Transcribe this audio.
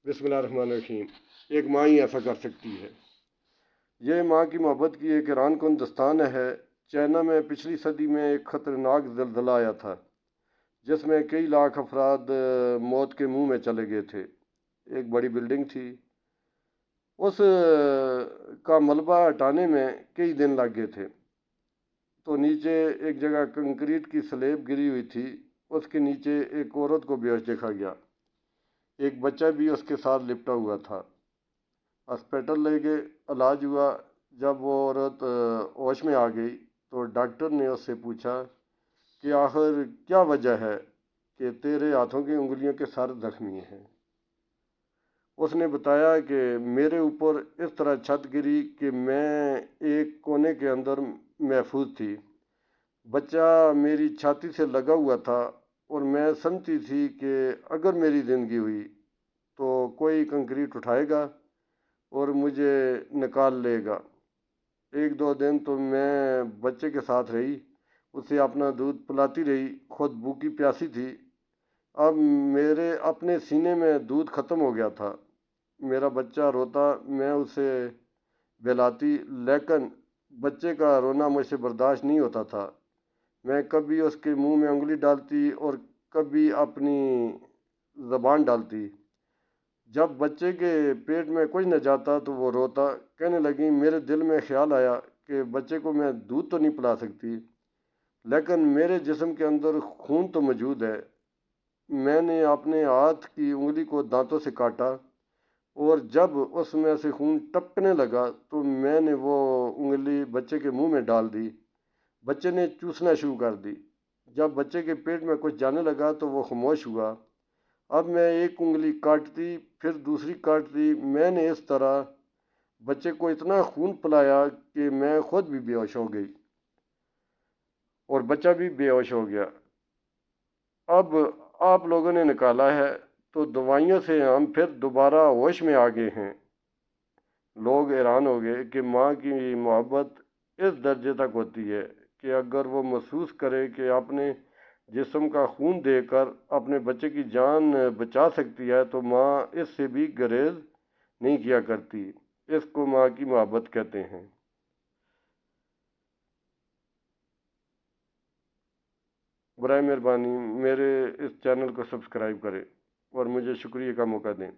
بسم اللہ الرحمن الرحیم۔ ایک ماں ہی ایسا کر سکتی ہے۔ یہ ماں کی محبت کی ایک حیران کن داستان ہے۔ چائنا میں پچھلی صدی میں ایک خطرناک زلزلہ آیا تھا جس میں کئی لاکھ افراد موت کے منہ میں چلے گئے تھے۔ ایک بڑی بلڈنگ تھی، اس کا ملبہ ہٹانے میں کئی دن لگ گئے تھے۔ تو نیچے ایک جگہ کنکریٹ کی سلیب گری ہوئی تھی، اس کے نیچے ایک عورت کو بے ہوش دیکھا گیا۔ ایک بچہ بھی اس کے ساتھ لپٹا ہوا تھا۔ ہاسپٹل لے گئے، علاج ہوا۔ جب وہ عورت ہوش میں آ گئی تو ڈاکٹر نے اس سے پوچھا کہ آخر کیا وجہ ہے کہ تیرے ہاتھوں کی انگلیوں کے سر زخمی ہیں؟ اس نے بتایا کہ میرے اوپر اس طرح چھت گری کہ میں ایک کونے کے اندر محفوظ تھی۔ بچہ میری چھاتی سے لگا ہوا تھا اور میں سمجھتی تھی کہ اگر میری زندگی ہوئی تو کوئی کنکریٹ اٹھائے گا اور مجھے نکال لے گا۔ ایک دو دن تو میں بچے کے ساتھ رہی، اسے اپنا دودھ پلاتی رہی، خود بھوکی پیاسی تھی۔ اب میرے اپنے سینے میں دودھ ختم ہو گیا تھا۔ میرا بچہ روتا، میں اسے بہلاتی، لیکن بچے کا رونا مجھ سے برداشت نہیں ہوتا تھا۔ میں کبھی اس کے منہ میں انگلی ڈالتی اور کبھی اپنی زبان ڈالتی۔ جب بچے کے پیٹ میں کچھ نہ جاتا تو وہ روتا۔ کہنے لگی، میرے دل میں خیال آیا کہ بچے کو میں دودھ تو نہیں پلا سکتی، لیکن میرے جسم کے اندر خون تو موجود ہے۔ میں نے اپنے ہاتھ کی انگلی کو دانتوں سے کاٹا اور جب اس میں سے خون ٹپکنے لگا تو میں نے وہ انگلی بچے کے منہ میں ڈال دی۔ بچے نے چوسنا شروع کر دی۔ جب بچے کے پیٹ میں کچھ جانے لگا تو وہ خاموش ہوا۔ اب میں ایک انگلی کاٹتی، پھر دوسری کاٹتی۔ میں نے اس طرح بچے کو اتنا خون پلایا کہ میں خود بھی بے ہوش ہو گئی اور بچہ بھی بے ہوش ہو گیا۔ اب آپ لوگوں نے نکالا ہے تو دوائیوں سے ہم پھر دوبارہ ہوش میں آ گئے ہیں۔ لوگ حیران ہو گئے کہ ماں کی محبت اس درجے تک ہوتی ہے کہ اگر وہ محسوس کرے کہ اپنے جسم کا خون دے کر اپنے بچے کی جان بچا سکتی ہے تو ماں اس سے بھی گریز نہیں کیا کرتی۔ اس کو ماں کی محبت کہتے ہیں۔ برائے مہربانی میرے اس چینل کو سبسکرائب کریں اور مجھے شکریہ کا موقع دیں۔